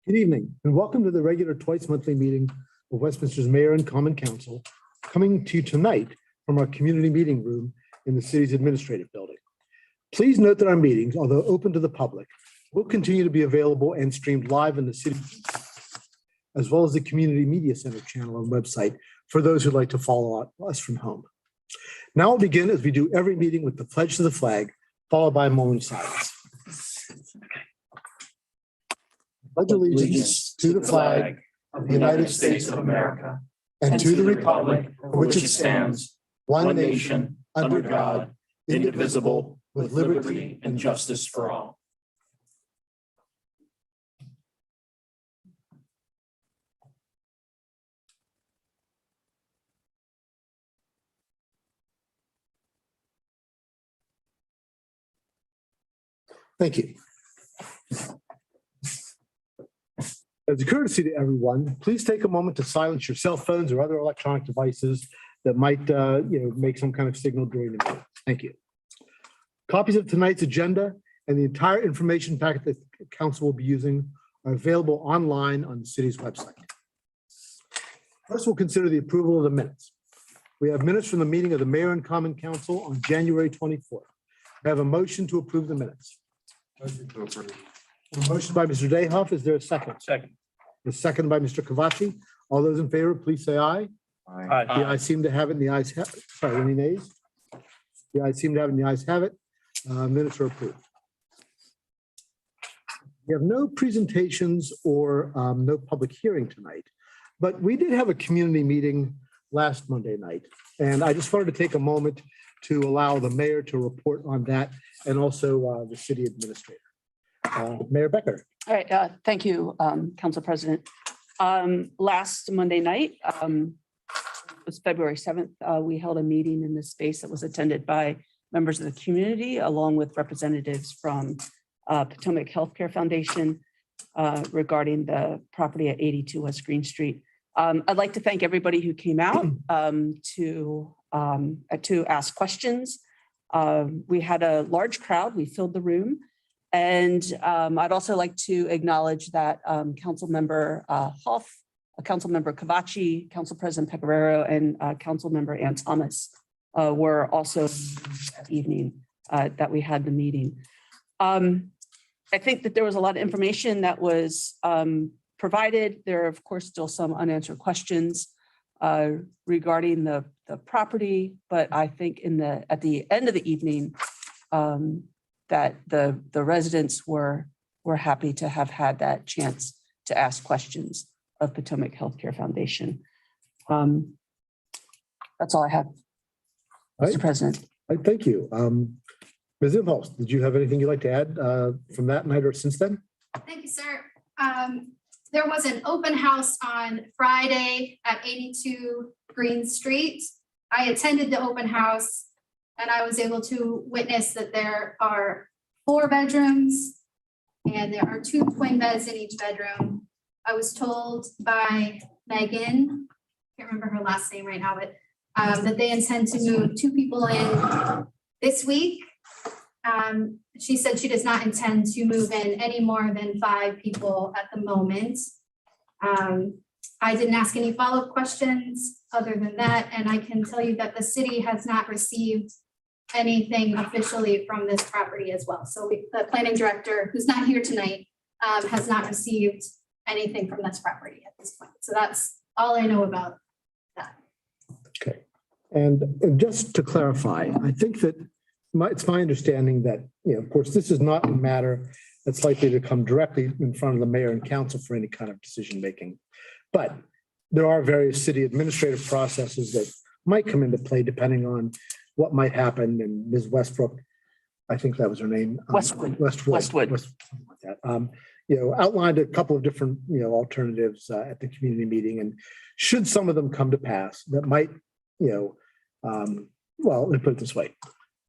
Good evening and welcome to the regular twice monthly meeting of Westminster's Mayor and Common Council, coming to you tonight from our community meeting room in the city's administrative building. Please note that our meetings, although open to the public, will continue to be available and streamed live in the city, as well as the Community Media Center channel and website for those who'd like to follow us from home. Now we'll begin as we do every meeting with the pledge to the flag, followed by a moment of silence. Pledge allegiance to the flag of the United States of America and to the republic for which it stands, one nation, under God, indivisible, with liberty and justice for all. Thank you. As a courtesy to everyone, please take a moment to silence your cell phones or other electronic devices that might make some kind of signal during the meeting. Thank you. Copies of tonight's agenda and the entire information packet that the council will be using are available online on the city's website. First, we'll consider the approval of the minutes. We have minutes from the meeting of the Mayor and Common Council on January 24th. I have a motion to approve the minutes. Motion to approve. A motion by Mr. Dayhoff. Is there a second? Second. A second by Mr. Cavacci. All those in favor, please say aye. Aye. The ayes seem to have it and the ayes have it. Sorry, any nays? The ayes seem to have it and the ayes have it. Minutes are approved. We have no presentations or no public hearing tonight, but we did have a community meeting last Monday night. And I just wanted to take a moment to allow the mayor to report on that and also the city administrator. Mayor Becker. All right, thank you, Council President. Last Monday night, it was February 7th, we held a meeting in this space that was attended by members of the community, along with representatives from Potomac Healthcare Foundation regarding the property at 82 West Green Street. I'd like to thank everybody who came out to ask questions. We had a large crowd, we filled the room. And I'd also like to acknowledge that Councilmember Hoff, Councilmember Cavacci, Council President Pecoraro, and Councilmember Ann Thomas were also that evening that we had the meeting. I think that there was a lot of information that was provided. There are, of course, still some unanswered questions regarding the property, but I think at the end of the evening, that the residents were happy to have had that chance to ask questions of Potomac Healthcare Foundation. That's all I have, Mr. President. Thank you. Ms. Imholz, did you have anything you'd like to add from that night or since then? Thank you, sir. There was an open house on Friday at 82 Green Street. I attended the open house and I was able to witness that there are 4 bedrooms and there are 2 twin beds in each bedroom. I was told by Megan, can't remember her last name right now, but that they intend to move 2 people in this week. She said she does not intend to move in any more than 5 people at the moment. I didn't ask any follow-up questions other than that, and I can tell you that the city has not received anything officially from this property as well. So the planning director, who's not here tonight, has not received anything from this property at this point. So that's all I know about that. Okay. And just to clarify, I think that it's my understanding that, of course, this is not a matter that's likely to come directly in front of the mayor and council for any kind of decision making. But there are various city administrative processes that might come into play depending on what might happen. And Ms. Westbrook, I think that was her name. Westwood. Outlined a couple of different, alternatives at the community meeting. And should some of them come to pass, that might, well, let me put it this way.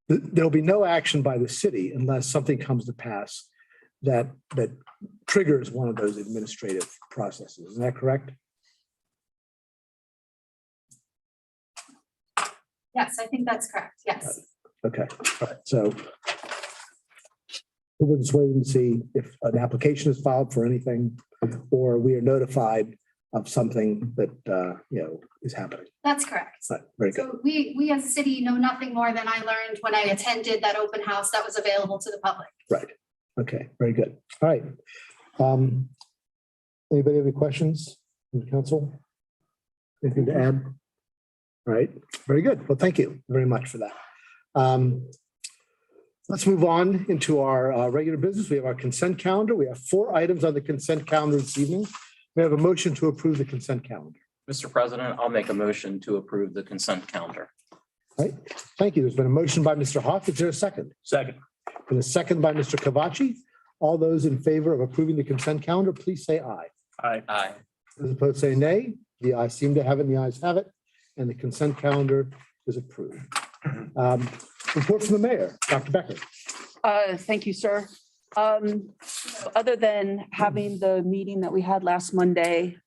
There'll be no action by the city unless something comes to pass that triggers one of those administrative processes. Is that correct? Yes, I think that's correct. Yes. Okay. All right. So we're just waiting to see if an application is filed for anything or we are notified of something that, is happening. That's correct. Right, very good. So we as a city know nothing more than I learned when I attended that open house that was available to the public. Right. Okay, very good. All right. Anybody have any questions from the council? Anything to add? All right, very good. Well, thank you very much for that. Let's move on into our regular business. We have our consent calendar. We have 4 items on the consent calendar this evening. We have a motion to approve the consent calendar. Mr. President, I'll make a motion to approve the consent calendar. All right, thank you. There's been a motion by Mr. Hoff. Is there a second? Second. And a second by Mr. Cavacci. All those in favor of approving the consent calendar, please say aye. Aye. Aye. Those opposed say nay. The ayes seem to have it, and the ayes have it, and the consent calendar is approved. Report from the mayor, Dr. Becker. Thank you, sir. Other than having the meeting that we had last Monday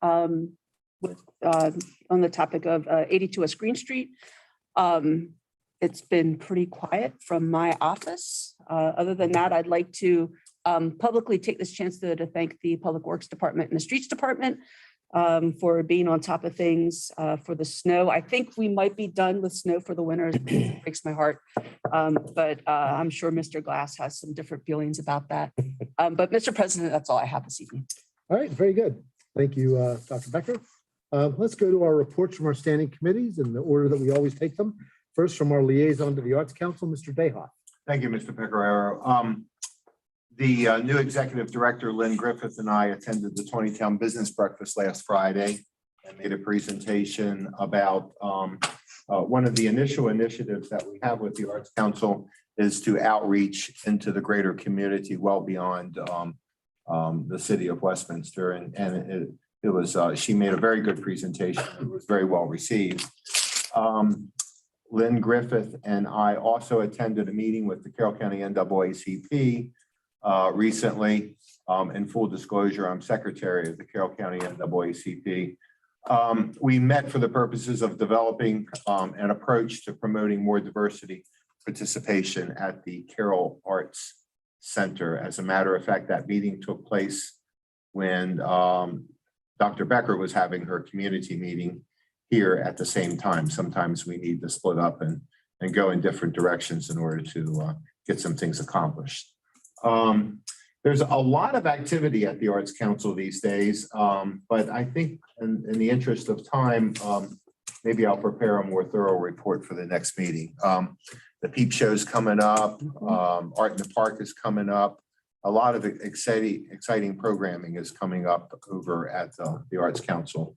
with on the topic of 82 West Green Street, it's been pretty quiet from my office. Other than that, I'd like to publicly take this chance to thank the Public Works Department and the Streets Department for being on top of things for the snow. I think we might be done with snow for the winter. It breaks my heart. But I'm sure Mr. Glass has some different feelings about that. But Mr. President, that's all I have this evening. All right, very good. Thank you, Dr. Becker. Let's go to our reports from our standing committees in the order that we always take them. First, from our liaison to the Arts Council, Mr. Dayhoff. Thank you, Mr. Pecoraro. The new executive director, Lynn Griffith, and I attended the 20-town business breakfast last Friday and made a presentation about one of the initial initiatives that we have with the Arts Council is to outreach into the greater community well beyond the city of Westminster. And it was, she made a very good presentation. It was very well received. Lynn Griffith and I also attended a meeting with the Carroll County NAACP recently. In full disclosure, I'm secretary of the Carroll County NAACP. We met for the purposes of developing an approach to promoting more diversity participation at the Carroll Arts Center. As a matter of fact, that meeting took place when Dr. Becker was having her community meeting here at the same time. Sometimes we need to split up and go in different directions in order to get some things accomplished. There's a lot of activity at the Arts Council these days, but I think in the interest of time, maybe I'll prepare a more thorough report for the next meeting. The Peep Show's coming up, Art in the Park is coming up. A lot of exciting programming is coming up over at the Arts Council.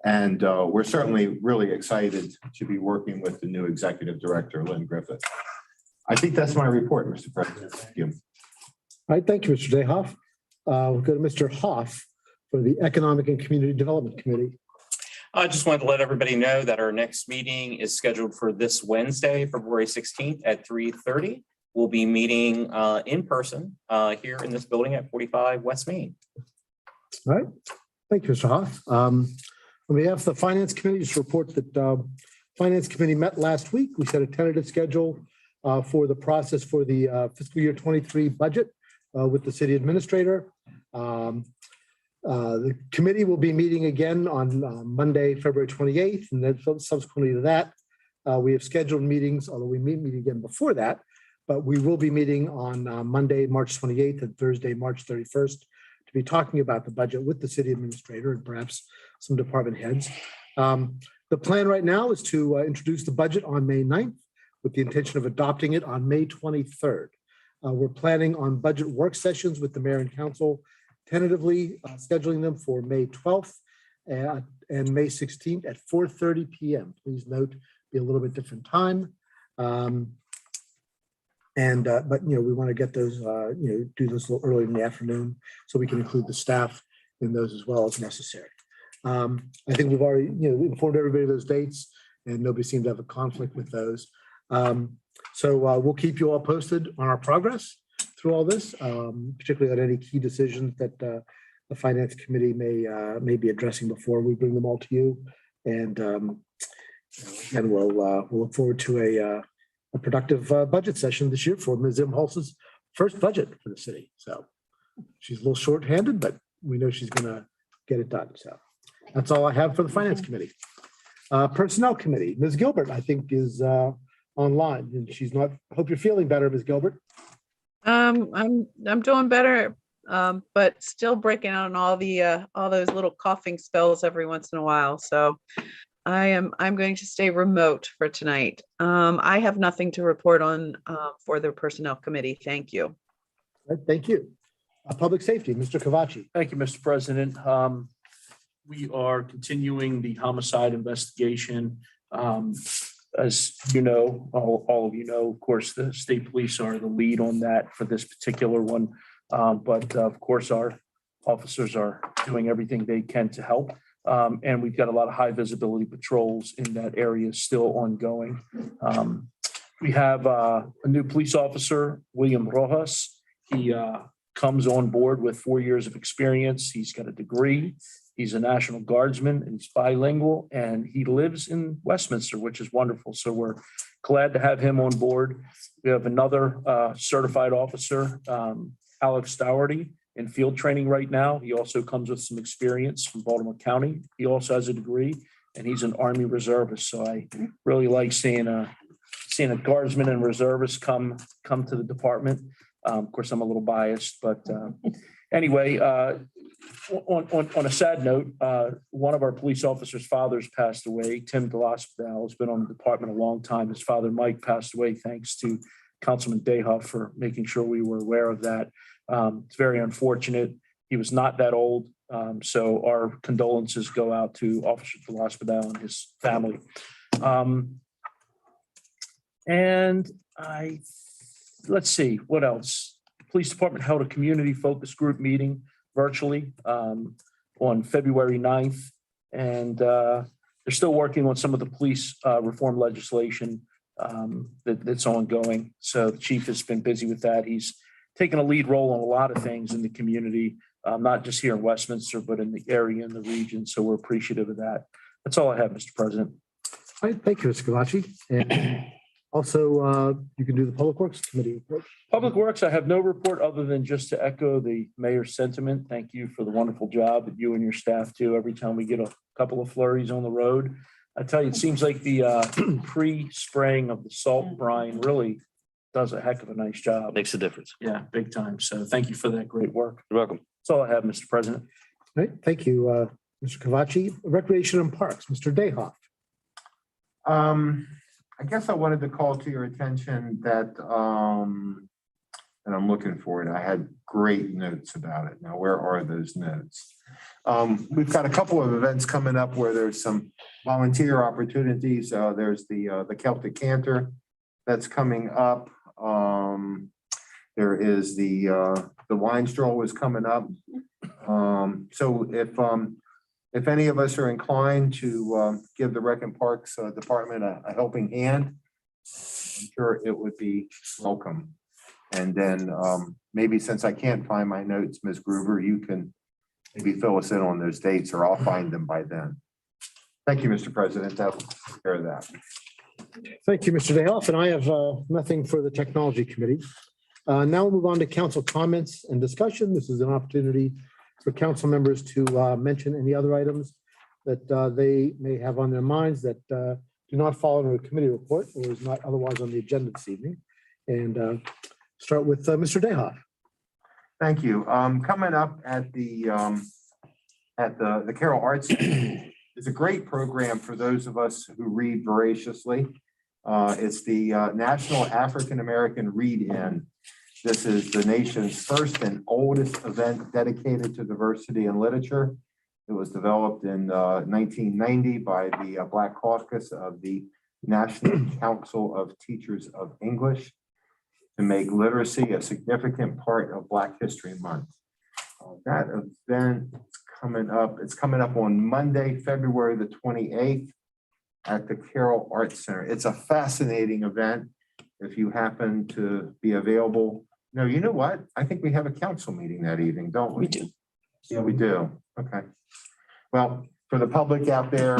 And we're certainly really excited to be working with the new executive director, Lynn Griffith. I think that's my report, Mr. President. Thank you. All right, thank you, Mr. Dayhoff. We'll go to Mr. Hoff for the Economic and Community Development Committee. I just wanted to let everybody know that our next meeting is scheduled for this Wednesday, February 16th at 3:30. We'll be meeting in person here in this building at 45 West Main. All right, thank you, Mr. Hoff. On behalf of the Finance Committee, just report that Finance Committee met last week. We set a tentative schedule for the process for the fiscal year 23 budget with the city administrator. The committee will be meeting again on Monday, February 28th, and then subsequently to that, we have scheduled meetings, although we may meet again before that, but we will be meeting on Monday, March 28th and Thursday, March 31st, to be talking about the budget with the city administrator and perhaps some department heads. The plan right now is to introduce the budget on May 9th with the intention of adopting it on May 23rd. We're planning on budget work sessions with the mayor and council, tentatively scheduling them for May 12th and May 16th at 4:30 p.m. Please note, be a little bit different time. But we want to get those, do this a little early in the afternoon so we can include the staff in those as well as necessary. I think we've already, informed everybody of those dates and nobody seemed to have a conflict with those. So we'll keep you all posted on our progress through all this, particularly on any key decisions that the Finance Committee may be addressing before we bring them all to you. And we'll look forward to a productive budget session this year for Ms. Imholz's first budget for the city. So she's a little short-handed, but we know she's gonna get it done. So that's all I have for the Finance Committee. Personnel Committee, Ms. Gilbert, I think is online and she's not, hope you're feeling better, Ms. Gilbert. I'm doing better, but still breaking out on all those little coughing spells every once in a while. So I'm going to stay remote for tonight. I have nothing to report on for the Personnel Committee. Thank you. Thank you. Public Safety, Mr. Kavachi. Thank you, Mr. President. We are continuing the homicide investigation. As you know, all of you know, of course, the state police are the lead on that for this particular one. But of course, our officers are doing everything they can to help. And we've got a lot of high visibility patrols in that area still ongoing. We have a new police officer, William Rojas. He comes on board with 4 years of experience. He's got a degree. He's a National Guardsman and he's bilingual and he lives in Westminster, which is wonderful. So we're glad to have him on board. We have another certified officer, Alex Dougherty, in field training right now. He also comes with some experience from Baltimore County. He also has a degree and he's an Army reservist. So I really like seeing a guardsman and reservist come to the department. Of course, I'm a little biased, but anyway, on a sad note, one of our police officers' fathers passed away. Tim DeLospedale has been on the department a long time. His father, Mike, passed away thanks to Councilman Dehoff for making sure we were aware of that. It's very unfortunate. He was not that old. So our condolences go out to Officer DeLospedale and his family. Let's see, what else? Police Department held a community focus group meeting virtually on February 9th. And they're still working on some of the police reform legislation that's ongoing. So the chief has been busy with that. He's taken a lead role on a lot of things in the community, not just here in Westminster, but in the area and the region. So we're appreciative of that. That's all I have, Mr. President. All right, thank you, Mr. Kavachi. And also, you can do the Public Works Committee report. Public Works, I have no report other than just to echo the mayor's sentiment. Thank you for the wonderful job that you and your staff do every time we get a couple of flurries on the road. I tell you, it seems like the pre-spraying of the salt brine really does a heck of a nice job. Makes a difference. Yeah, big time. So thank you for that great work. You're welcome. That's all I have, Mr. President. All right, thank you, Mr. Kavachi. Recreation and Parks, Mr. Dehoff. I guess I wanted to call to your attention that, and I'm looking for it. I had great notes about it. Now, where are those notes? We've got a couple of events coming up where there's some volunteer opportunities. There's the Celtic Canter that's coming up. There is the wine stroll is coming up. So if any of us are inclined to give the Rec and Parks Department a helping hand, I'm sure it would be welcome. And then maybe since I can't find my notes, Ms. Gruber, you can maybe fill us in on those dates or I'll find them by then. Thank you, Mr. President. That will take care of that. Thank you, Mr. Dehoff. And I have nothing for the Technology Committee. Now we'll move on to council comments and discussion. This is an opportunity for council members to mention any other items that they may have on their minds that do not fall under a committee report or is not otherwise on the agenda this evening. And start with Mr. Dehoff. Thank you. Coming up at the Carroll Arts Center is a great program for those of us who read voraciously. It's the National African American Read-In. This is the nation's first and oldest event dedicated to diversity in literature. It was developed in 1990 by the Black Caucus of the National Council of Teachers of English to make literacy a significant part of Black History Month. That event is coming up. It's coming up on Monday, February the 28th at the Carroll Arts Center. It's a fascinating event. If you happen to be available. No, you know what? I think we have a council meeting that evening, don't we? We do. Yeah, we do. Okay. Well, for the public out there,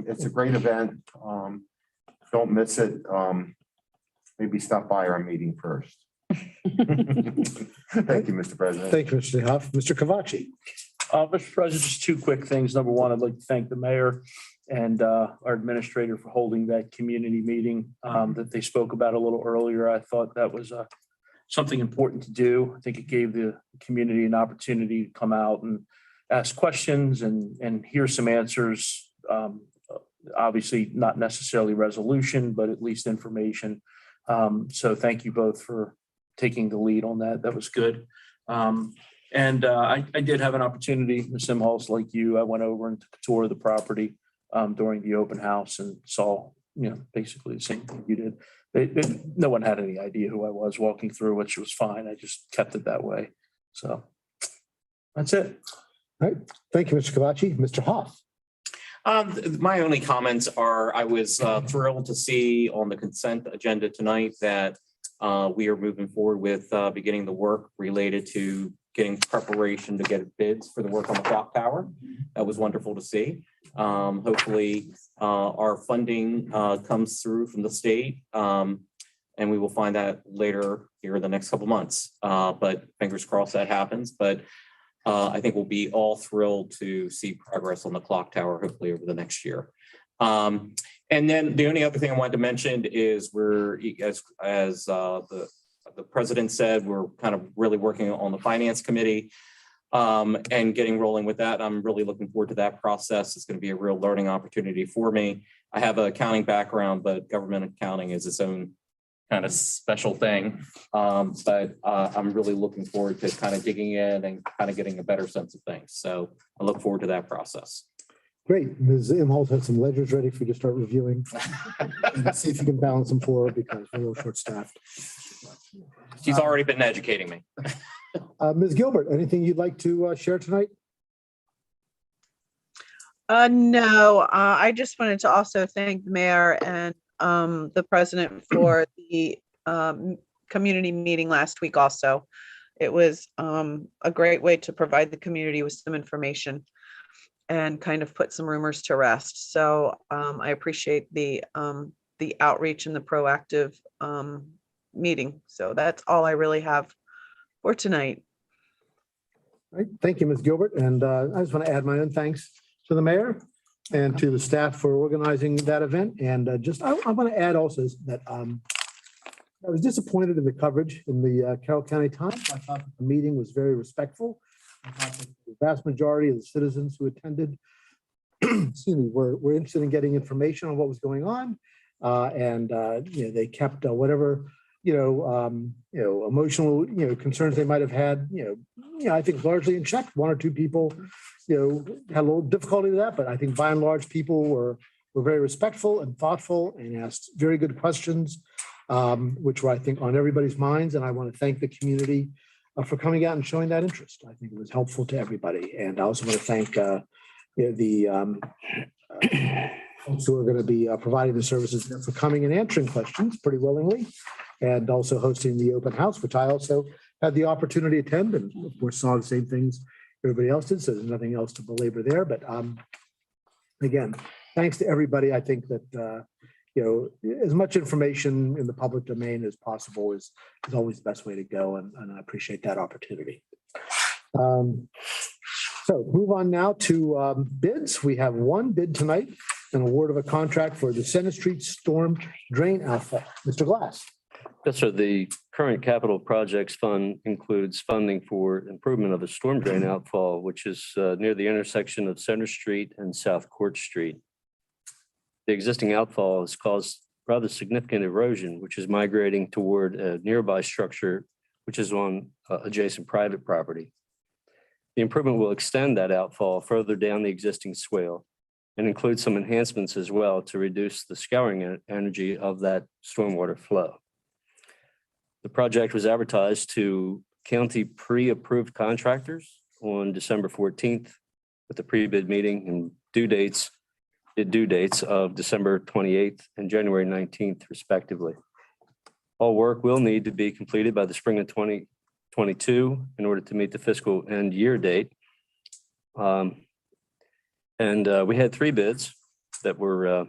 it's a great event. Don't miss it. Maybe stop by our meeting first. Thank you, Mr. President. Thank you, Mr. Dehoff. Mr. Kavachi. Mr. President, just two quick things. Number one, I'd like to thank the mayor and our administrator for holding that community meeting that they spoke about a little earlier. I thought that was something important to do. I think it gave the community an opportunity to come out and ask questions and hear some answers. Obviously, not necessarily resolution, but at least information. So thank you both for taking the lead on that. That was good. I did have an opportunity, Ms. Simholz, like you, I went over and took a tour of the property during the open house and saw, basically the same thing you did. No one had any idea who I was walking through, which was fine. I just kept it that way. So that's it. All right. Thank you, Mr. Kavachi. Mr. Hoff. My only comments are, I was thrilled to see on the consent agenda tonight that we are moving forward with beginning the work related to getting preparation to get bids for the work on the clock tower. That was wonderful to see. Hopefully our funding comes through from the state and we will find that later here in the next couple months. But fingers crossed that happens. But I think we'll be all thrilled to see progress on the clock tower, hopefully over the next year. And then the only other thing I wanted to mention is we're, as the president said, we're kind of really working on the finance committee and getting rolling with that. I'm really looking forward to that process. It's going to be a real learning opportunity for me. I have an accounting background, but government accounting is its own kind of special thing. But I'm really looking forward to kind of digging in and kind of getting a better sense of things. So I look forward to that process. Great. Ms. Imholt has some ledgers ready for you to start reviewing. See if you can balance them for her because we're a little short-staffed. She's already been educating me. Ms. Gilbert, anything you'd like to share tonight? No, I just wanted to also thank the mayor and the president for the community meeting last week also. It was a great way to provide the community with some information and kind of put some rumors to rest. So I appreciate the outreach and the proactive meeting. So that's all I really have for tonight. All right. Thank you, Ms. Gilbert. And I just want to add my own thanks to the mayor and to the staff for organizing that event. And I want to add also that I was disappointed in the coverage in the Carroll County Times. I thought that the meeting was very respectful. I thought that the vast majority of the citizens who attended were interested in getting information on what was going on. They kept whatever emotional concerns they might have had, I think largely in check. One or two people, had a little difficulty with that, but I think by and large people were very respectful and thoughtful and asked very good questions, which were, I think, on everybody's minds. And I want to thank the community for coming out and showing that interest. I think it was helpful to everybody. And I also want to thank the folks who are going to be providing the services for coming and answering questions pretty willingly, and also hosting the open house, which I also had the opportunity to attend, and of course saw the same things everybody else did. So there's nothing else to belabor there. But again, thanks to everybody. I think that as much information in the public domain as possible is always the best way to go, and I appreciate that opportunity. So move on now to bids. We have one bid tonight, an award of a contract for the Center Street Storm Drain Outfall. Mr. Glass. Yes, sir. The current capital projects fund includes funding for improvement of a storm drain outfall, which is near the intersection of Center Street and South Court Street. The existing outfall has caused rather significant erosion, which is migrating toward a nearby structure, which is on adjacent private property. The improvement will extend that outfall further down the existing swale and include some enhancements as well to reduce the scouring energy of that stormwater flow. The project was advertised to county pre-approved contractors on December 14th with the pre-bid meeting and due dates of December 28th and January 19th, respectively. All work will need to be completed by the spring of 2022 in order to meet the fiscal end year date. We had 3 bids that were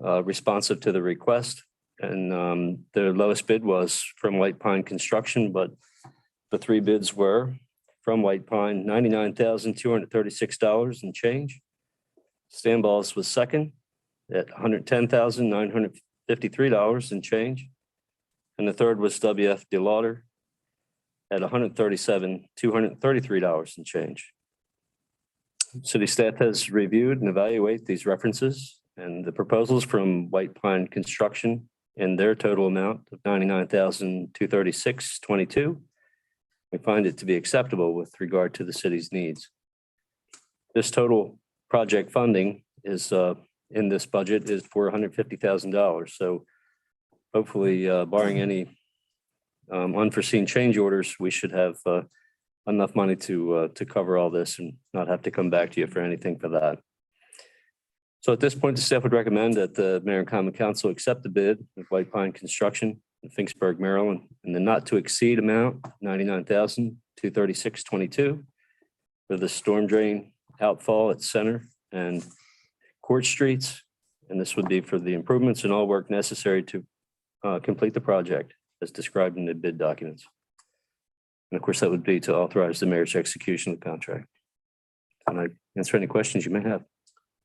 responsive to the request. And the lowest bid was from White Pine Construction, but the 3 bids were from White Pine, $99,236 and change. Stanballs was second at $110,953 and change. And the third was WF DeLauder at $137,233 and change. City staff has reviewed and evaluated these references and the proposals from White Pine Construction in their total amount of $99,236.22. We find it to be acceptable with regard to the city's needs. This total project funding is in this budget is for $150,000. So hopefully, barring any unforeseen change orders, we should have enough money to cover all this and not have to come back to you for anything for that. So at this point, the staff would recommend that the Mayor and Common Council accept the bid of White Pine Construction in Finksburg, Maryland, in the not to exceed amount, $99,236.22 for the storm drain outfall at Center and Court Streets. And this would be for the improvements and all work necessary to complete the project as described in the bid documents. And of course, that would be to authorize the mayor's execution of the contract. And I answer any questions you may have.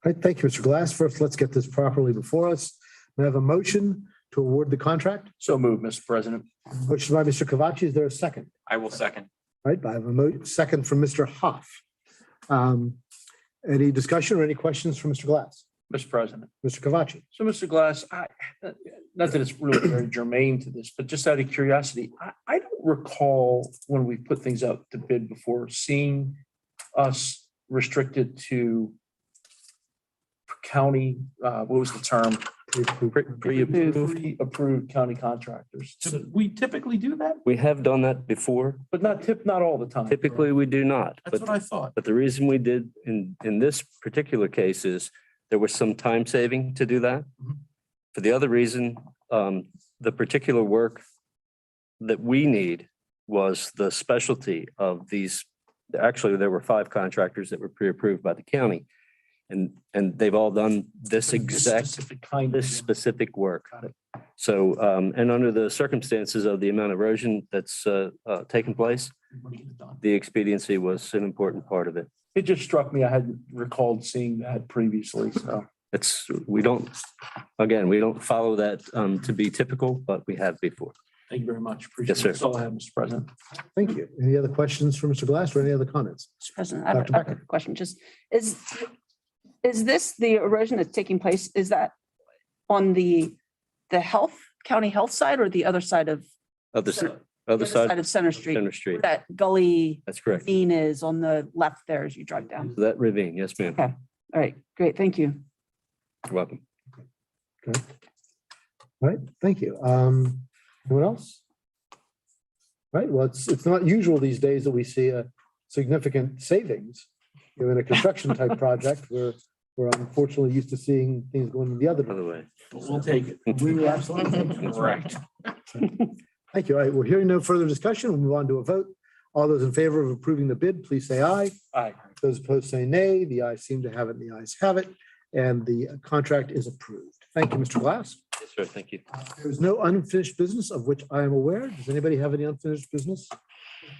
All right, thank you, Mr. Glass. First, let's get this properly before us. May I have a motion to award the contract? So moved, Mr. President. Motion by Mr. Cavacci. Is there a second? I will second. All right, I have a second from Mr. Hoff. Any discussion or any questions from Mr. Glass? Mr. President. Mr. Cavacci? So, Mr. Glass, not that it's really very germane to this, but just out of curiosity, I don't recall when we put things up to bid before seeing us restricted to county, what was the term? Pre-approved county contractors. So we typically do that, We have done that before. but not all the time. Typically, we do not. That's But what I thought. But the reason we did in this particular case is there was some time saving to do that. Mhm. For the other reason, the particular work that we need was the specialty of these. Actually, there were 5 contractors that were pre-approved by the county. And they've all done this exact, Specific kind this of. specific work. Got it. So, and under the circumstances of the amount of erosion that's taken place, We want to get it done. the expediency was an important part of it. It just struck me. I hadn't recalled seeing that previously, so. We don't follow that to be typical, but we have before. Thank you very much. Appreciate Yes, it. sir. That's all I have, Mr. President. Thank you. Any other questions for Mr. Glass or any other comments? Mr. President, I have Dr. a Becker. question. Just, is this the erosion that's taking place? Is that on the county health side or the other side of? Other the other side of Center Street? Center Street. Where that gully That's correct. ravine is on the left there as you drive down. That ravine. Yes, ma'am. Okay. All right, great. Thank you. You're welcome. All right, thank you. Anyone else? Right, well, it's not usual these days that we see a significant savings in a construction type project where we're unfortunately used to seeing things going the other By the way. way. We'll take it. We will absolutely. Correct. Thank you. All right, we're hearing no further discussion. We'll move on to a vote. All those in favor of approving the bid, please say aye. Aye. Those opposed say nay. The ayes seem to have it, and the ayes have it, and the contract is approved. Thank you, Mr. Glass. Yes, sir. Thank you. There is no unfinished business of which I am aware. Does anybody have any unfinished business?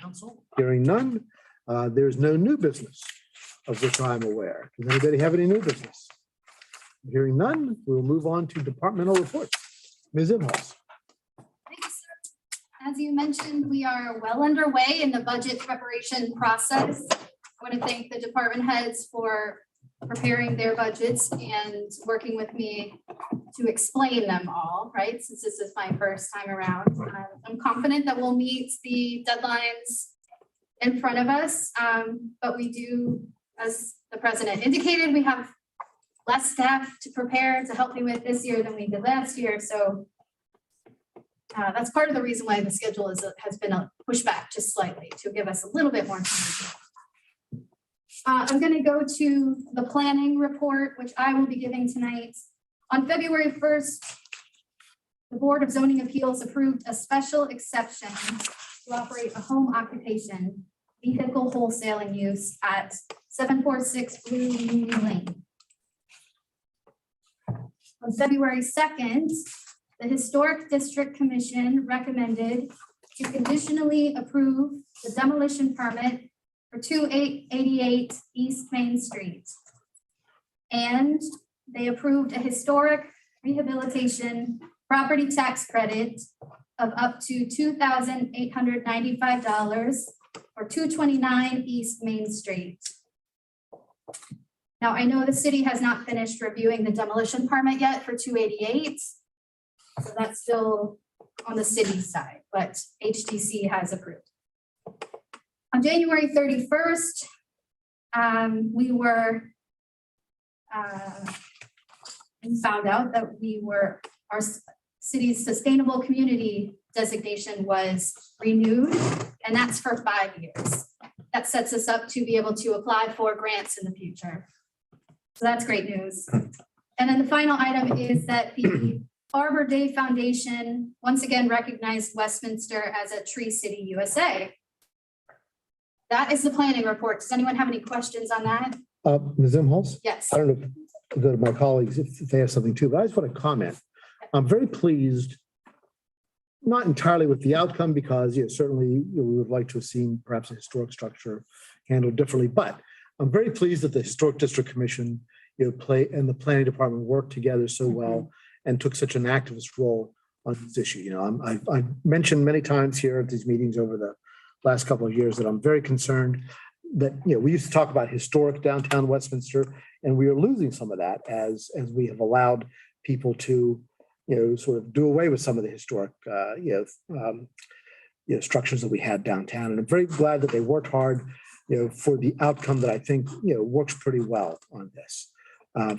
Council? Hearing none. There is no new business of which I am aware. Does anybody have any new business? Hearing none, we will move on to departmental reports. Ms. Imhoff. Thank you, sir. As you mentioned, we are well underway in the budget preparation process. I want to thank the department heads for preparing their budgets and working with me to explain them all, right? Since this is my first time around. I'm confident that we'll meet the deadlines in front of us. But we do, as the president indicated, we have less staff to prepare to help me with this year than we did last year. So that's part of the reason why the schedule has been pushed back just slightly to give us a little bit more time. I'm going to go to the planning report, which I will be giving tonight. On February 1st, the Board of Zoning Appeals approved a special exception to operate a home occupation vehicle wholesaling use at 746 Blue Union Lane. On February 2nd, the Historic District Commission recommended to conditionally approve the demolition permit for 2888 East Main Street. And they approved a historic rehabilitation property tax credit of up to $2,895 for 229 East Main Street. Now, I know the city has not finished reviewing the demolition permit yet for 288. So that's still on the city side, but HDC has approved. On January 31st, we found out that our city's sustainable community designation was renewed, and that's for 5 years. That sets us up to be able to apply for grants in the future. So that's great news. And then the final item is that the Arbor Day Foundation once again recognized Westminster as a Tree City USA. That is the planning report. Does anyone have any questions on that? Ms. Imholz? Yes. I don't know if go to my colleagues if they have something too, but I just want to comment. I'm very pleased, not entirely with the outcome, because certainly we would like to have seen perhaps a historic structure handled differently, but I'm very pleased that the Historic District Commission, and the planning department worked together so well and took such an activist role on this issue. I've mentioned many times here at these meetings over the last couple of years that I'm very concerned that, we used to talk about historic downtown Westminster, and we are losing some of that as we have allowed people to, sort of do away with some of the historic, structures that we had downtown. And I'm very glad that they worked hard, for the outcome that I think, works pretty well on this.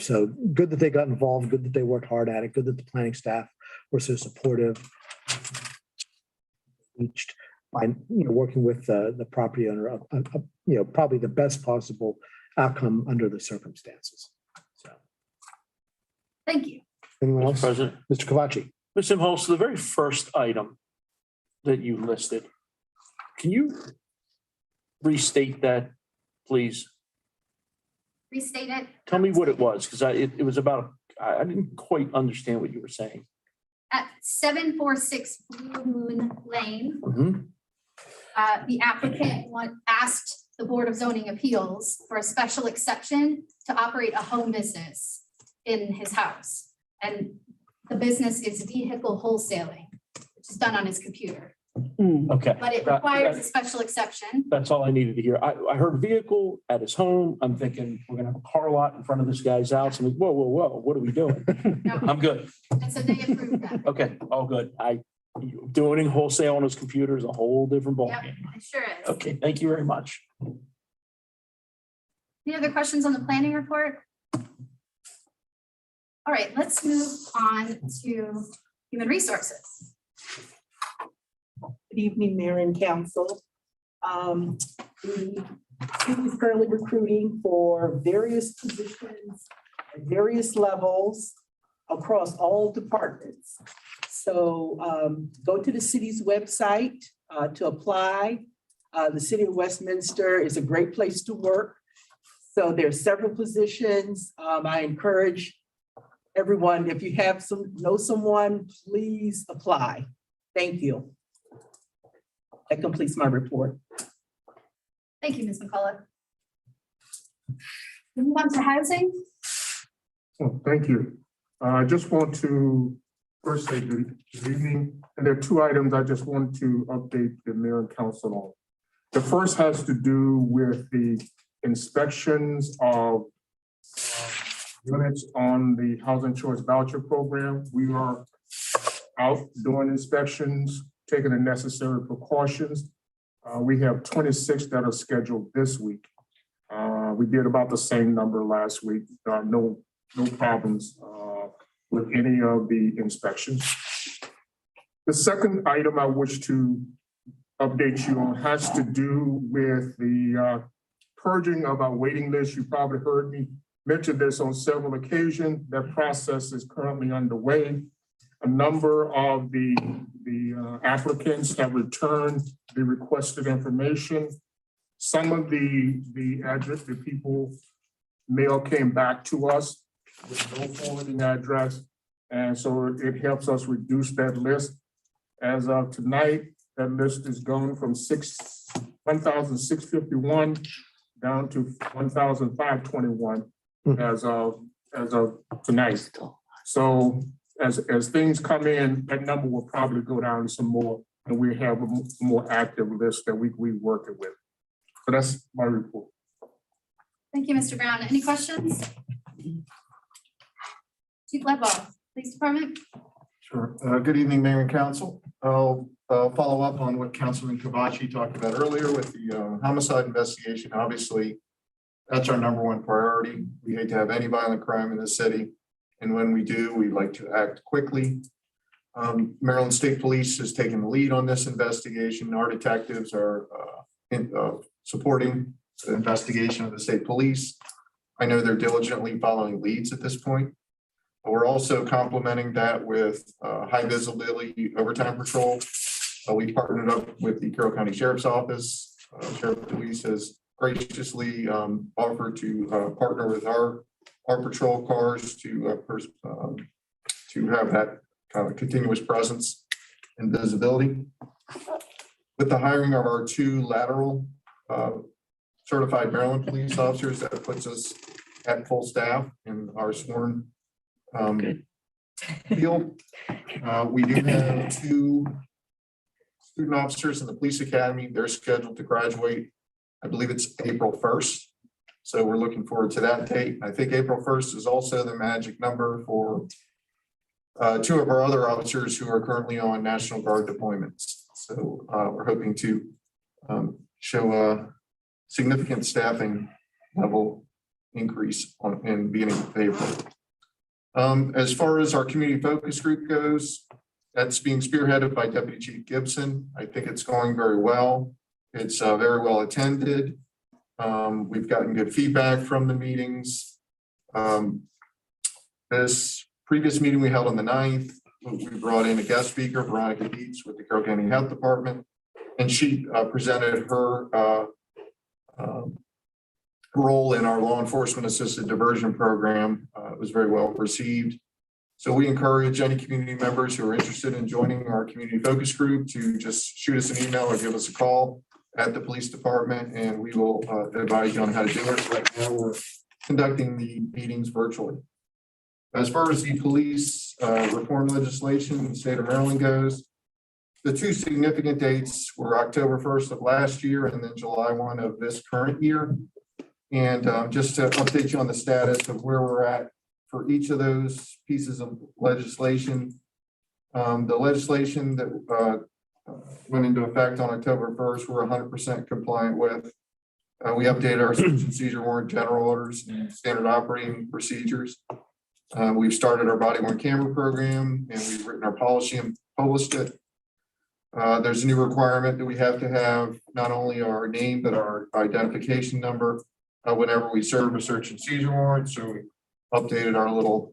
So good that they got involved, good that they worked hard at it, good that the planning staff were so supportive. Reached by, working with the property owner, probably the best possible outcome under the circumstances. So, Thank you. anyone else? President. Mr. Kavachi. Ms. Imholz, the very first item that you listed, can you restate that, please? Restate it. Tell me what it was, because it was about, I didn't quite understand what you were saying. At 746 Blue Moon Lane, Mhm. the applicant asked the Board of Zoning Appeals for a special exception to operate a home business in his house. And the business is vehicle wholesaling, which is done on his computer, Okay. but it requires a special exception. That's all I needed to hear. I heard vehicle at his home. I'm thinking, we're gonna have a car lot in front of this guy's house. I'm like, whoa, what are we doing? No, I'm good. and so they approved that. Okay, all good. Doing wholesale on his computer is a whole different Yep, ballgame. it sure is. Okay, thank you very much. Any other questions on the planning report? All right, let's move on to human resources. Good evening, Mayor and Council. The city is currently recruiting for various positions at various levels across all departments. So go to the city's website to apply. The city of Westminster is a great place to work. So there's several positions. I encourage everyone, if you know someone, please apply. Thank you. That completes my report. Thank you, Ms. McCullough. We move on to housing. Oh, thank you. I just want to first say good evening. And there are two items I just want to update the mayor and council on. The first has to do with the inspections of units on the housing choice voucher program. We are out doing inspections, taking the necessary precautions. We have 26 that are scheduled this week. We did about the same number last week. No problems with any of the inspections. The second item I wish to update you on has to do with the purging of our waiting list. You probably heard me mention this on several occasions. That process is currently underway. A number of the applicants have returned the requested information. Some of the address, the people mail came back to us with no forwarding address. And so it helps us reduce that list. As of tonight, that list is gone from 6 1,651 down to 1,521 as of tonight. So as things come in, that number will probably go down some more, and we have a more active list that we working with. So that's my report. Thank you, Mr. Brown. Any questions? Chief Ledwell, Police Department. Sure. Good evening, Mayor and Council. I'll follow up on what Councilman Kavachi talked about earlier with the homicide investigation. Obviously, that's our number one priority. We hate to have any violent crime in the city. And when we do, we like to act quickly. Maryland State Police has taken the lead on this investigation. Our detectives are supporting the investigation of the state police. I know they're diligently following leads at this point. We're also complementing that with high visibility overtime patrol. We partnered up with the Carroll County Sheriff's Office. Sheriff Police has graciously offered to partner with our patrol cars to have that kind of continuous presence and visibility. With the hiring of our 2 lateral certified Maryland police officers, that puts us at full staff in our sworn field. We do have 2 student officers in the police academy. They're scheduled to graduate, I believe it's April 1st. So we're looking forward to that date. I think April 1st is also the magic number for 2 of our other officers who are currently on National Guard deployments. So we're hoping to show a significant staffing level increase in beginning of April. As far as our community focus group goes, that's being spearheaded by Deputy Chief Gibson. I think it's going very well. It's very well attended. We've gotten good feedback from the meetings. This previous meeting we held on the 9th, we brought in a guest speaker, Veronica Dietz with the Carroll County Health Department, and she presented her role in our law enforcement assisted diversion program. It was very well received. So we encourage any community members who are interested in joining our community focus group to just shoot us an email or give us a call at the police department, and we will advise you on how to do it. Right now, we're conducting the meetings virtually. As far as the police reform legislation in the state of Maryland goes, the 2 significant dates were October 1st of last year and then July 1 of this current year. And just to update you on the status of where we're at for each of those pieces of legislation. The legislation that went into effect on October 1st, we're 100% compliant with. We updated our search and seizure warrant general orders and standard operating procedures. We've started our body worn camera program, and we've written our policy and published it. There's a new requirement that we have to have not only our name, but our identification number whenever we serve a search and seizure warrant. So we updated our little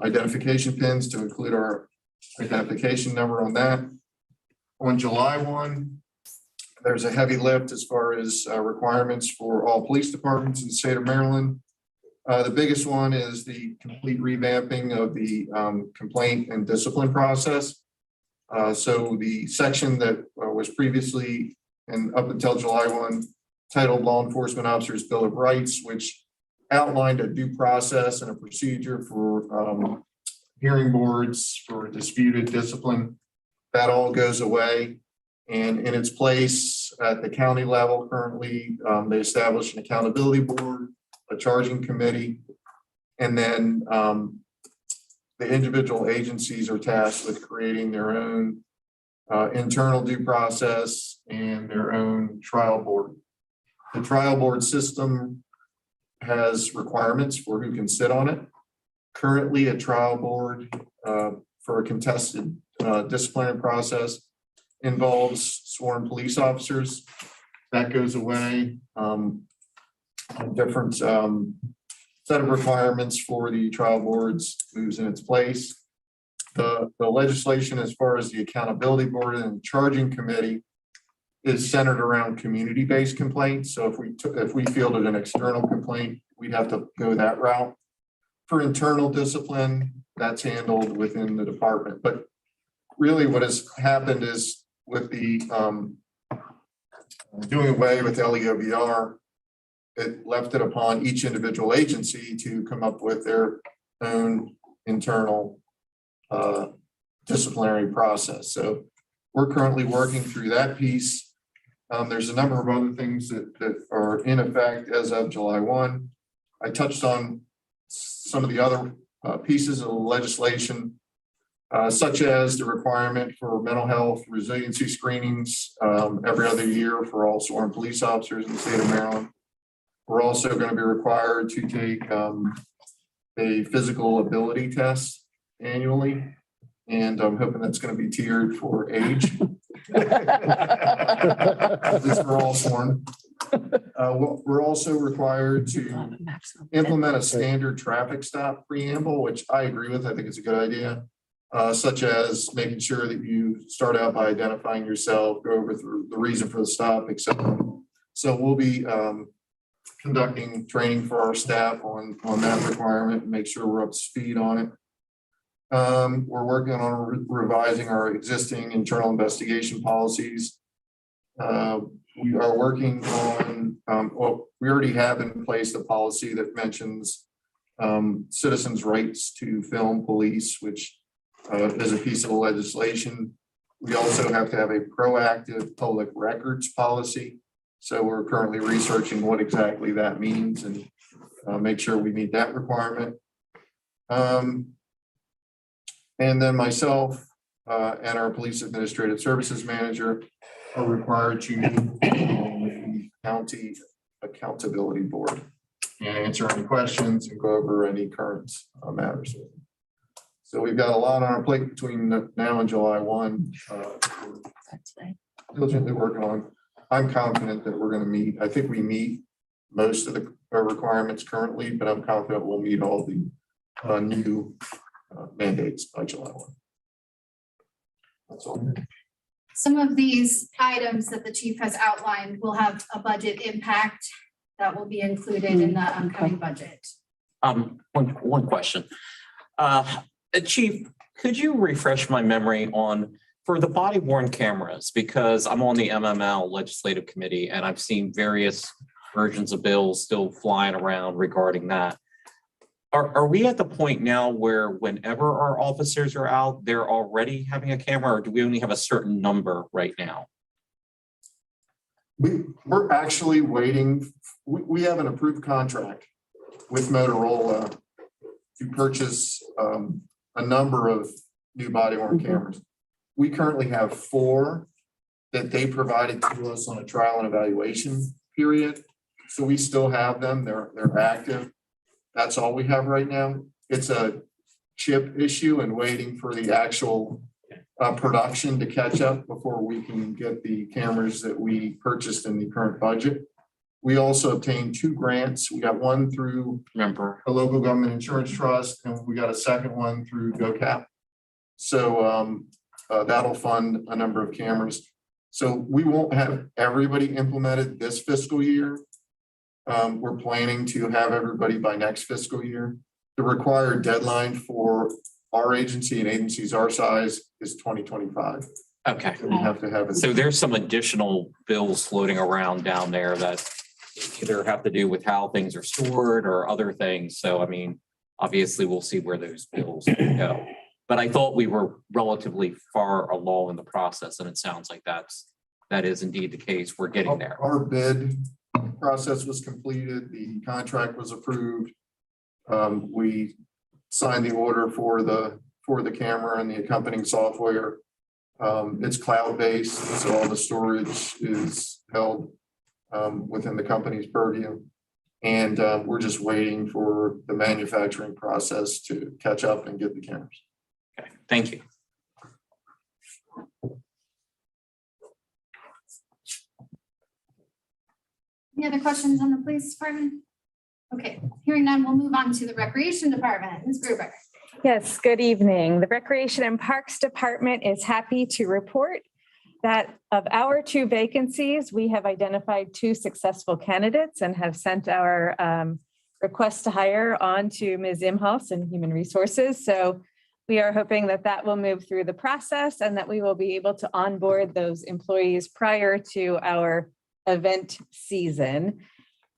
identification pins to include our identification number on that. On July 1, there's a heavy lift as far as requirements for all police departments in the state of Maryland. The biggest one is the complete revamping of the complaint and discipline process. So the section that was previously and up until July 1 titled Law Enforcement Officers Bill of Rights, which outlined a due process and a procedure for hearing boards for disputed discipline. That all goes away. And in its place at the county level, currently, they established an accountability board, a charging committee, and then the individual agencies are tasked with creating their own internal due process and their own trial board. The trial board system has requirements for who can sit on it. Currently, a trial board for a contested disciplinary process involves sworn police officers. That goes away. A different set of requirements for the trial boards moves in its place. The legislation as far as the accountability board and charging committee is centered around community-based complaints. So if we fielded an external complaint, we'd have to go that route. For internal discipline, that's handled within the department. But really what has happened is with the doing away with LEOVR, it left it upon each individual agency to come up with their own internal disciplinary process. So we're currently working through that piece. There's a number of other things that are in effect as of July 1. I touched on some of the other pieces of legislation, such as the requirement for mental health resiliency screenings every other year for all sworn police officers in the state of Maryland. We're also going to be required to take a physical ability test annually, and I'm hoping that's going to be tiered for age. It's for all sworn. We're also required to implement a standard traffic stop preamble, which I agree with. I think it's a good idea, such as making sure that you start out by identifying yourself, go over through the reason for the stop, etc. So we'll be conducting training for our staff on that requirement and make sure we're up to speed on it. We're working on revising our existing internal investigation policies. We are working on, well, we already have in place the policy that mentions citizens' rights to film police, which is a piece of the legislation. We also have to have a proactive public records policy. So we're currently researching what exactly that means and make sure we meet that requirement. And then myself and our police administrative services manager are required to meet with the county accountability board and answer any questions and go over any current matters. So we've got a lot on our plate between now and July 1. Diligently working on. I'm confident that we're going to meet. I think we meet most of the requirements currently, but I'm confident we'll meet all the new mandates by July 1. That's all. Some of these items that the chief has outlined will have a budget impact that will be included in the upcoming budget. One question. Chief, could you refresh my memory on for the body worn cameras, because I'm on the MML legislative committee and I've seen various versions of bills still flying around regarding that. Are we at the point now where whenever our officers are out, they're already having a camera, or do we only have a certain number right now? We're actually waiting. We have an approved contract with Motorola to purchase a number of new body worn cameras. We currently have 4 that they provided to us on a trial and evaluation period. So we still have them. They're active. That's all we have right now. It's a chip issue and waiting for the actual production to catch up before we can get the cameras that we purchased in the current budget. We also obtained 2 grants. We got one through a local government insurance trust, and we got a second one through GoCap. So that'll fund a number of cameras. So we won't have everybody implemented this fiscal year. We're planning to have everybody by next fiscal year. The required deadline for our agency and agencies our size is 2025. Okay. So we have to have it. So there's some additional bills floating around down there that either have to do with how things are stored or other things. So, I mean, obviously we'll see where those bills go. But I thought we were relatively far along in the process, and it sounds like that is indeed the case. We're getting there. Our bid process was completed. The contract was approved. We signed the order for the camera and the accompanying software. It's cloud-based, so all the storage is held within the company's purview. And we're just waiting for the manufacturing process to catch up and get the cameras. Okay, thank you. Any other questions on the police department? Okay, hearing none, we'll move on to the recreation department. Ms. Gruber. Yes, good evening. The Recreation and Parks Department is happy to report that of our 2 vacancies, we have identified 2 successful candidates and have sent our request to hire on to Ms. Imhoff in Human Resources. So we are hoping that that will move through the process and that we will be able to onboard those employees prior to our event season,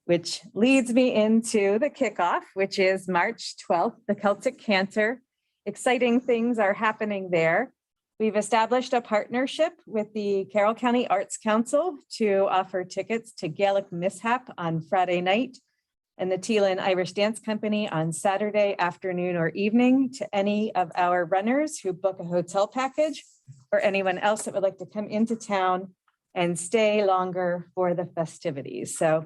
which leads me into the kickoff, which is March 12th, the Celtic Cantor. Exciting things are happening there. We've established a partnership with the Carroll County Arts Council to offer tickets to Gaelic Mishap on Friday night and the Teelan Irish Dance Company on Saturday afternoon or evening to any of our runners who book a hotel package or anyone else that would like to come into town and stay longer for the festivities. So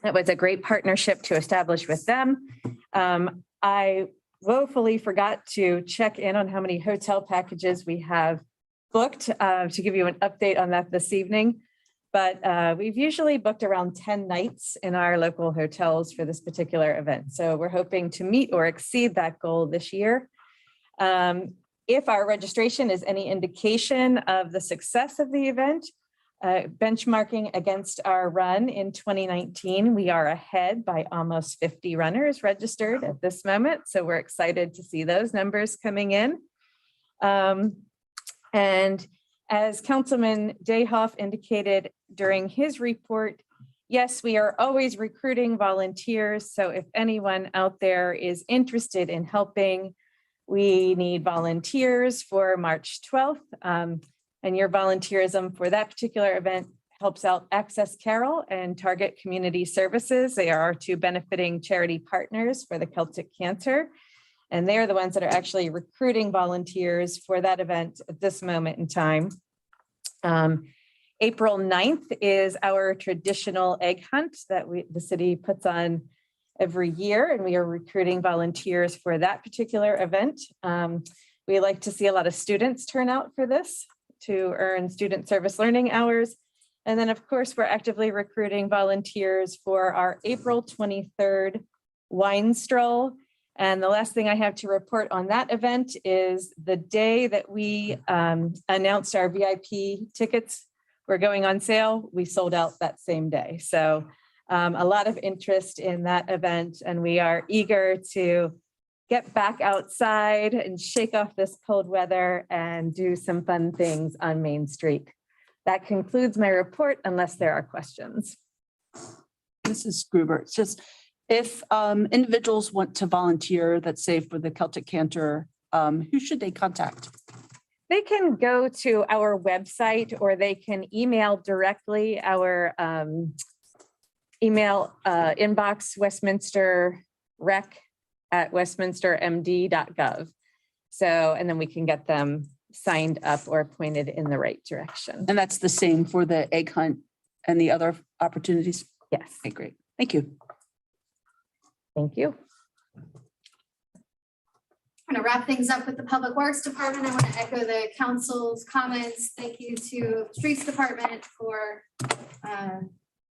that was a great partnership to establish with them. I woefully forgot to check in on how many hotel packages we have booked to give you an update on that this evening. But we've usually booked around 10 nights in our local hotels for this particular event. So we're hoping to meet or exceed that goal this year. If our registration is any indication of the success of the event, benchmarking against our run in 2019, we are ahead by almost 50 runners registered at this moment. So we're excited to see those numbers coming in. And as Councilman Dayhoff indicated during his report, yes, we are always recruiting volunteers. So if anyone out there is interested in helping, we need volunteers for March 12th. And your volunteerism for that particular event helps out Access Carroll and Target Community Services. They are our two benefiting charity partners for the Celtic Cantor. And they're the ones that are actually recruiting volunteers for that event at this moment in time. April 9th is our traditional egg hunt that the city puts on every year, and we are recruiting volunteers for that particular event. We like to see a lot of students turn out for this to earn student service learning hours. And then, of course, we're actively recruiting volunteers for our April 23rd wine stroll. And the last thing I have to report on that event is the day that we announced our VIP tickets were going on sale, we sold out that same day. So a lot of interest in that event, and we are eager to get back outside and shake off this cold weather and do some fun things on Main Street. That concludes my report, unless there are questions. Mrs. Gruber, it's just if individuals want to volunteer, let's say for the Celtic Cantor, who should they contact? They can go to our website or they can email directly our email inbox, westminsterrec@westminstermd.gov. So, and then we can get them signed up or pointed in the right direction. And that's the same for the egg hunt and the other opportunities? Yes. Okay, great. Thank you. Thank you. I'm going to wrap things up with the Public Works Department. I want to echo the council's comments. Thank you to Streets Department for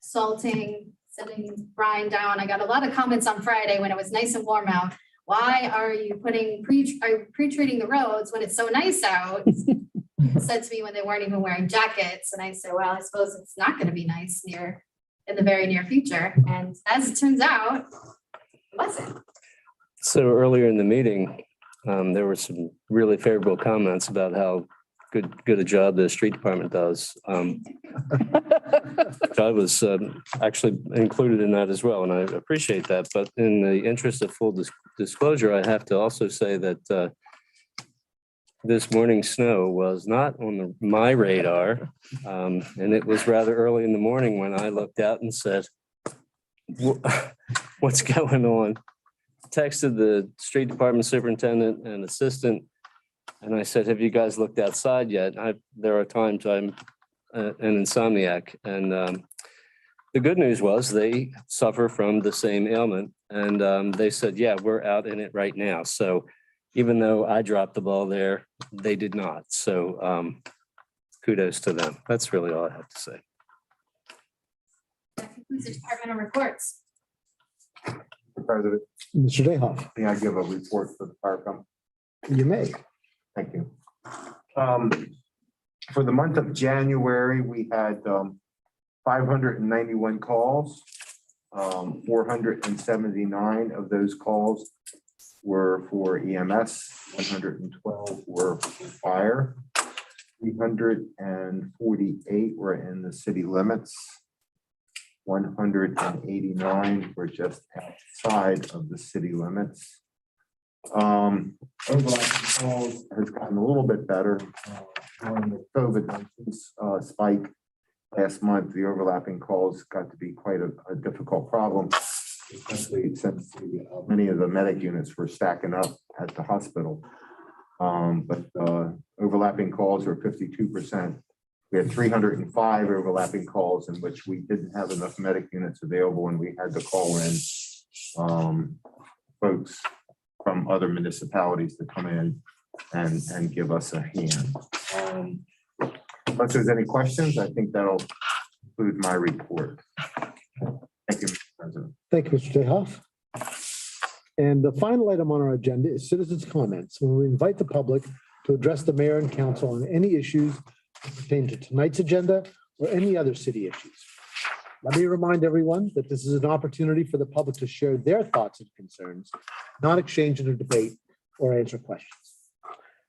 salting, sending brine down. I got a lot of comments on Friday when it was nice and warm out. Why are you pre-treating the roads when it's so nice out? Said to me when they weren't even wearing jackets. And I said, well, I suppose it's not going to be nice in the very near future. And as it turns out, it wasn't. So earlier in the meeting, there were some really favorable comments about how good a job the street department does. I was actually included in that as well, and I appreciate that. But in the interest of full disclosure, I have to also say that this morning's snow was not on my radar, and it was rather early in the morning when I looked out and said, "What's going on?" Texted the street department superintendent and assistant, and I said, "Have you guys looked outside yet?" There are times I'm an insomniac, and the good news was they suffer from the same ailment, and they said, "Yeah, we're out in it right now." So even though I dropped the ball there, they did not. So kudos to them. That's really all I have to say. That concludes the departmental reports. Mr. President, Mr. Dayhoff, may I give a report for the fire company? you may. Thank you. For the month of January, we had 591 calls. 479 of those calls were for EMS, 112 were for fire, 348 were in the city limits, 189. We're just outside of the city limits. Overlapping calls has gotten a little bit better. During the COVID-19 spike last month, the overlapping calls got to be quite a difficult problem, especially since many of the medic units were stacking up at the hospital. But overlapping calls are 52%. We had 305 overlapping calls in which we didn't have enough medic units available, and we had to call in folks from other municipalities to come in and give us a hand. Unless there's any questions, I think that'll conclude my report. Thank you, Mr. President. Thank you, Mr. Tehoff. And the final item on our agenda is citizens' comments, when we invite the public to address the mayor and council on any issues that pertain to tonight's agenda or any other city issues. Let me remind everyone that this is an opportunity for the public to share their thoughts and concerns, not exchange in a debate or answer questions.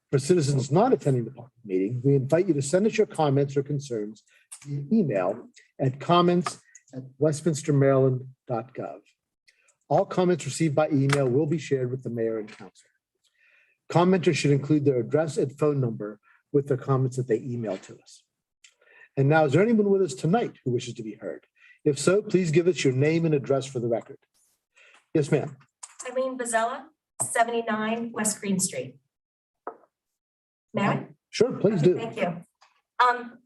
For citizens not attending the public meeting, we invite you to send us your comments or concerns via email at comments@westminstermaryland.gov. All comments received by email will be shared with the mayor and council. Commenters should include their address and phone number with their comments that they email to us. And now, is there anyone with us tonight who wishes to be heard? If so, please give us your name and address for the record. Yes, ma'am. Eileen Bazella, 79 West Green Street. May I? Sure, please do. Thank you.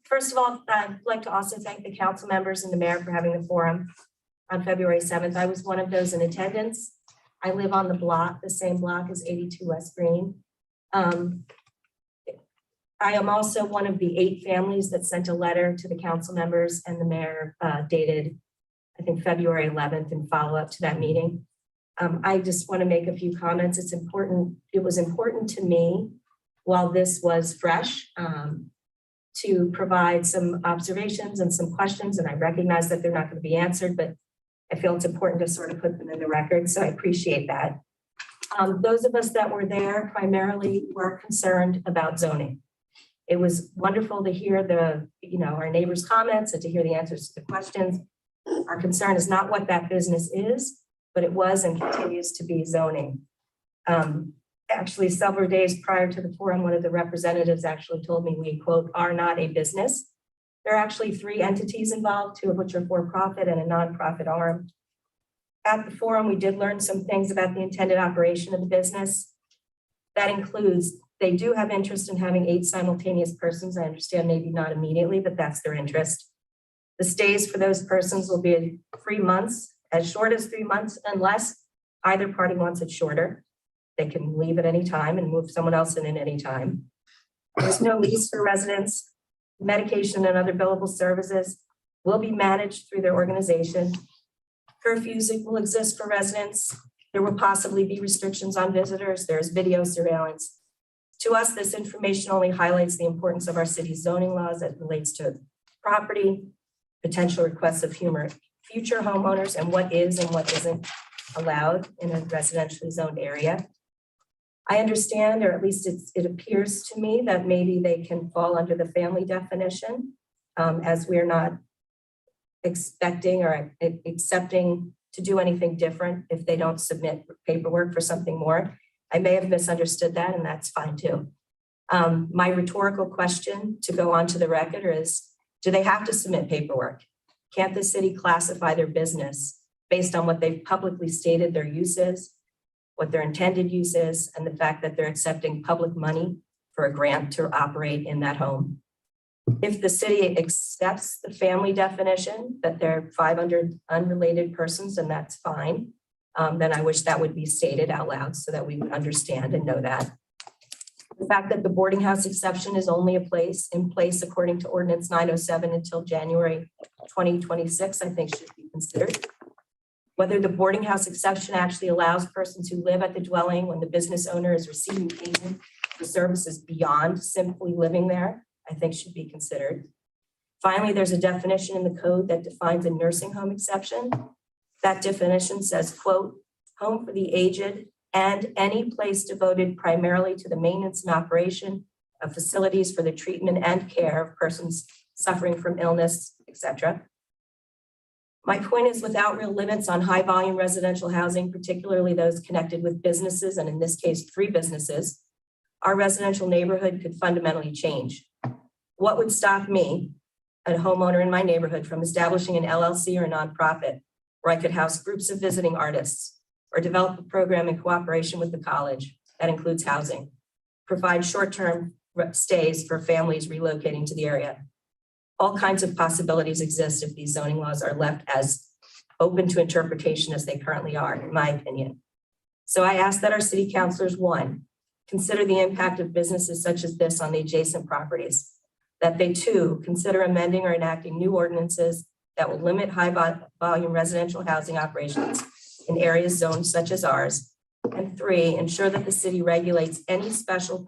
First of all, I'd like to also thank the council members and the mayor for having the forum on February 7th. I was one of those in attendance. I live on the block, the same block as 82 West Green. I am also one of the 8 families that sent a letter to the council members and the mayor dated, I think, February 11th in follow up to that meeting. I just want to make a few comments. It's important. It was important to me while this was fresh to provide some observations and some questions. And I recognize that they're not going to be answered, but I feel it's important to sort of put them in the record. So I appreciate that. Those of us that were there primarily were concerned about zoning. It was wonderful to hear our neighbors' comments and to hear the answers to the questions. Our concern is not what that business is, but it was and continues to be zoning. Actually, several days prior to the forum, one of the representatives actually told me we, quote, are not a business. There are actually 3 entities involved, 2 of which are for-profit and a nonprofit arm. At the forum, we did learn some things about the intended operation of the business. That includes they do have interest in having 8 simultaneous persons. I understand maybe not immediately, but that's their interest. The stays for those persons will be 3 months, as short as 3 months, unless either party wants it shorter. They can leave at any time and move someone else in at any time. There's no lease for residents. Medication and other billable services will be managed through their organization. Curfews will exist for residents. There will possibly be restrictions on visitors. There's video surveillance. To us, this information only highlights the importance of our city's zoning laws as it relates to property, potential requests of future homeowners, and what is and what isn't allowed in a residentially zoned area. I understand, or at least it appears to me, that maybe they can fall under the family definition, as we're not expecting or accepting to do anything different if they don't submit paperwork for something more. I may have misunderstood that, and that's fine too. My rhetorical question to go on to the record is, do they have to submit paperwork? Can't the city classify their business based on what they've publicly stated their use is, what their intended use is, and the fact that they're accepting public money for a grant to operate in that home? If the city accepts the family definition, that there are 500 unrelated persons, and that's fine, then I wish that would be stated out loud so that we would understand and know that. The fact that the boarding house exception is only in place according to Ordinance 907 until January 2026, I think should be considered. Whether the boarding house exception actually allows persons who live at the dwelling when the business owner is receiving payment for services beyond simply living there, I think should be considered. Finally, there's a definition in the code that defines a nursing home exception. That definition says, quote, home for the aged and any place devoted primarily to the maintenance and operation of facilities for the treatment and care of persons suffering from illness, etc. My point is, without real limits on high volume residential housing, particularly those connected with businesses, and in this case, 3 businesses, our residential neighborhood could fundamentally change. What would stop me, a homeowner in my neighborhood, from establishing an LLC or a nonprofit where I could house groups of visiting artists or develop a program in cooperation with the college that includes housing, provide short-term stays for families relocating to the area? All kinds of possibilities exist if these zoning laws are left as open to interpretation as they currently are, in my opinion. So I ask that our city councilors, 1, consider the impact of businesses such as this on the adjacent properties, that they 2, consider amending or enacting new ordinances that will limit high volume residential housing operations in areas zoned such as ours, and 3, ensure that the city regulates any special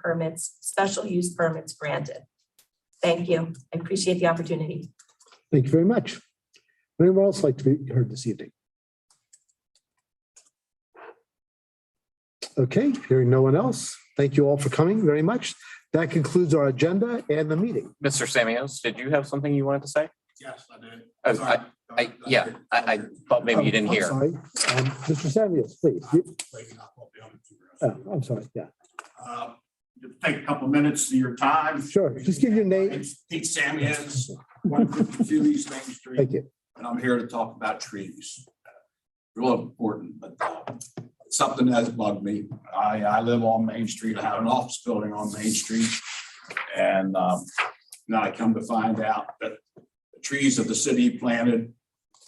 use permits granted. Thank you. I appreciate the opportunity. Thank you very much. Would anyone else like to be heard this evening? Okay, hearing no one else. Thank you all for coming very much. That concludes our agenda and the meeting. Mr. Samios, did you have something you wanted to say? Yes, I did. I thought maybe you didn't I'm hear. sorry. Mr. Samuels, please. I'm sorry. Yeah, Take a couple minutes of your time. sure. Just give your name. It's Pete Samios, 152 East Main Street, Thank you. and I'm here to talk about trees. Real important, but something that's bugged me. I live on Main Street. I have an office building on Main Street. And now I come to find out that the trees that the city planted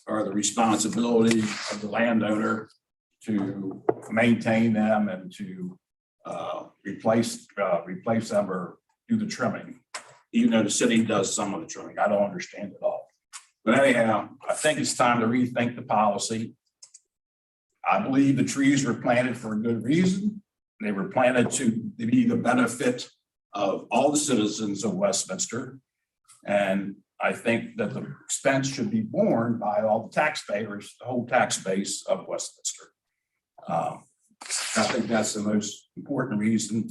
are the responsibility of the landowner to maintain them and to replace them or do the trimming, even though the city does some of the trimming. I don't understand it all. But anyhow, I think it's time to rethink the policy. I believe the trees were planted for a good reason. They were planted to be the benefit of all the citizens of Westminster. And I think that the expense should be borne by all the taxpayers, the whole tax base of Westminster. I think that's the most important reason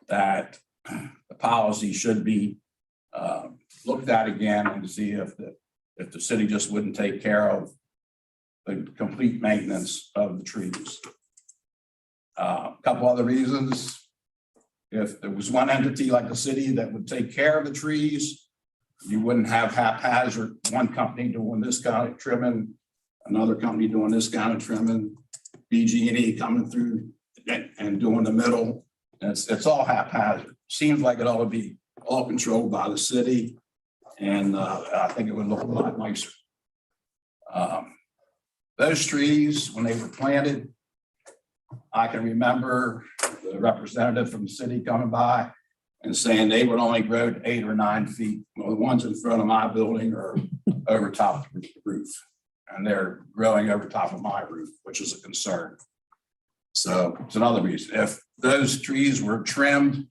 that the policy should be looked at again and to see if the city just wouldn't take care of the complete maintenance of the trees. A couple other reasons. If there was one entity like the city that would take care of the trees, you wouldn't have haphazard, one company doing this kind of trimming, another company doing this kind of trimming, BG&E coming through and doing the middle. It's all haphazard. Seems like it ought to be all controlled by the city. And I think it would look a lot nicer. Those trees, when they were planted, I can remember the representative from the city coming by and saying they would only grow to 8 or 9 feet. Well, the ones in front of my building are over top of the roof, and they're growing over top of my roof, which is a concern. So it's another reason. If those trees were trimmed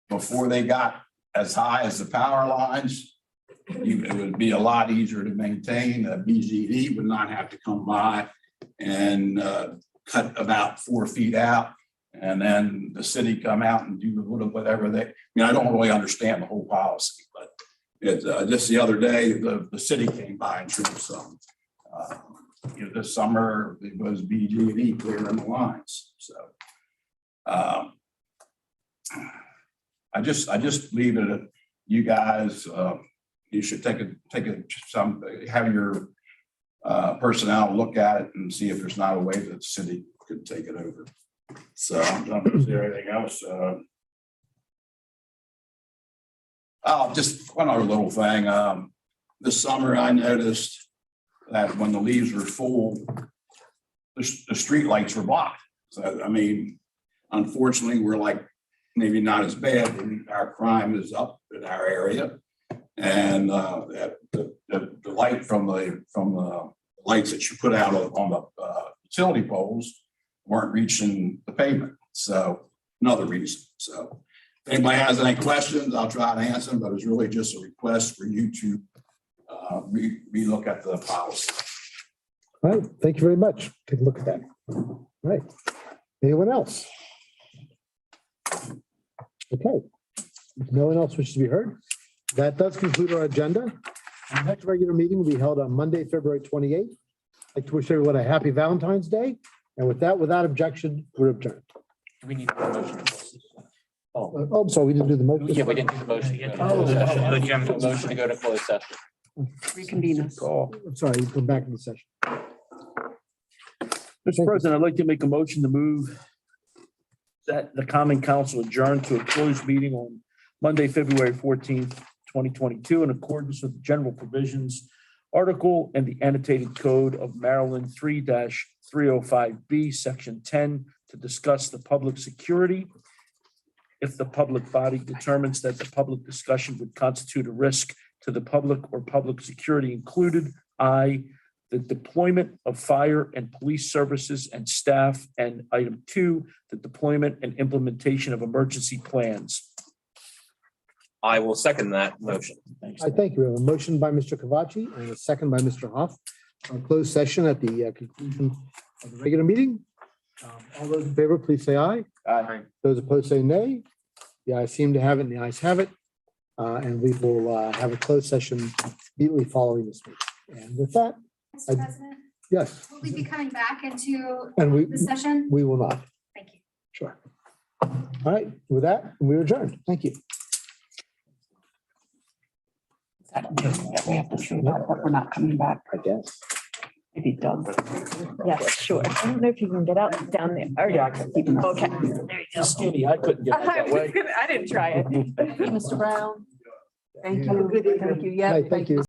before they got as high as the power lines, it would be a lot easier to maintain. BG&E would not have to come by and cut about 4 feet out, and then the city come out and do whatever they. I mean, I don't really understand the whole policy, but it just the other day the city came by and trimmed some. This summer it was BG&E clearing the lines. So I just leave it at you guys. You should have your personnel look at it and see if there's not a way that the city could take it over. So is there anything else? Oh, just one other little thing. This summer I noticed that when the leaves were full, the street lights were blocked. So I mean, unfortunately, we're like maybe not as bad. Our crime is up in our area. And the light from the lights that you put out on the utility poles weren't reaching the pavement. So another reason. So if anybody has any questions, I'll try to answer them, but it's really just a request for you to relook at the policy. All right, thank you very much. Take a look at that. All right. Anyone else? Okay. If no one else wishes to be heard, that does conclude our agenda. Our next regular meeting will be held on Monday, February 28th I'd like to wish everyone a happy Valentine's Day. And with that, without objection, we're adjourned. Do we need a motion? Oh, Oh, I'm sorry, we didn't do the motion. yeah, we didn't do the motion yet. Oh. But you have a motion to go to closed session. Reconvene us. I'm sorry, you come back in the session. Mr. President, I'd like to make a motion to move that the Common Council adjourn to a closed meeting on Monday, February 14th, 2022, in accordance with the general provisions article and the annotated code of Maryland 3-305B, Section 10, to discuss the public security. If the public body determines that the public discussion would constitute a risk to the public or public security included, I, the deployment of fire and police services and staff, and item 2, the deployment and implementation of emergency plans. I will second that motion. I thank you. We have a motion by Mr. Cavacci and a second by Mr. Hoff. On closed session at the conclusion of the regular meeting. All those in favor, please say aye. Aye. Those opposed say nay. The ayes seem to have it and the ayes have it. And we will have a closed session immediately following this meeting. And with that, Mr. President, yes, will we be coming back into and the session? we will not. Thank you. Sure. All right, with that, we're adjourned. Thank you. We have to show that we're not coming back. I guess. Maybe Doug. Yes, sure. I don't know if you can get out down there. Or- Yeah, I can keep him. Okay. There you go. Skinny, I couldn't get out that way. I didn't try it. Mr. Brown. Thank Yeah. you. Thank you. Yeah. Hi, thank you.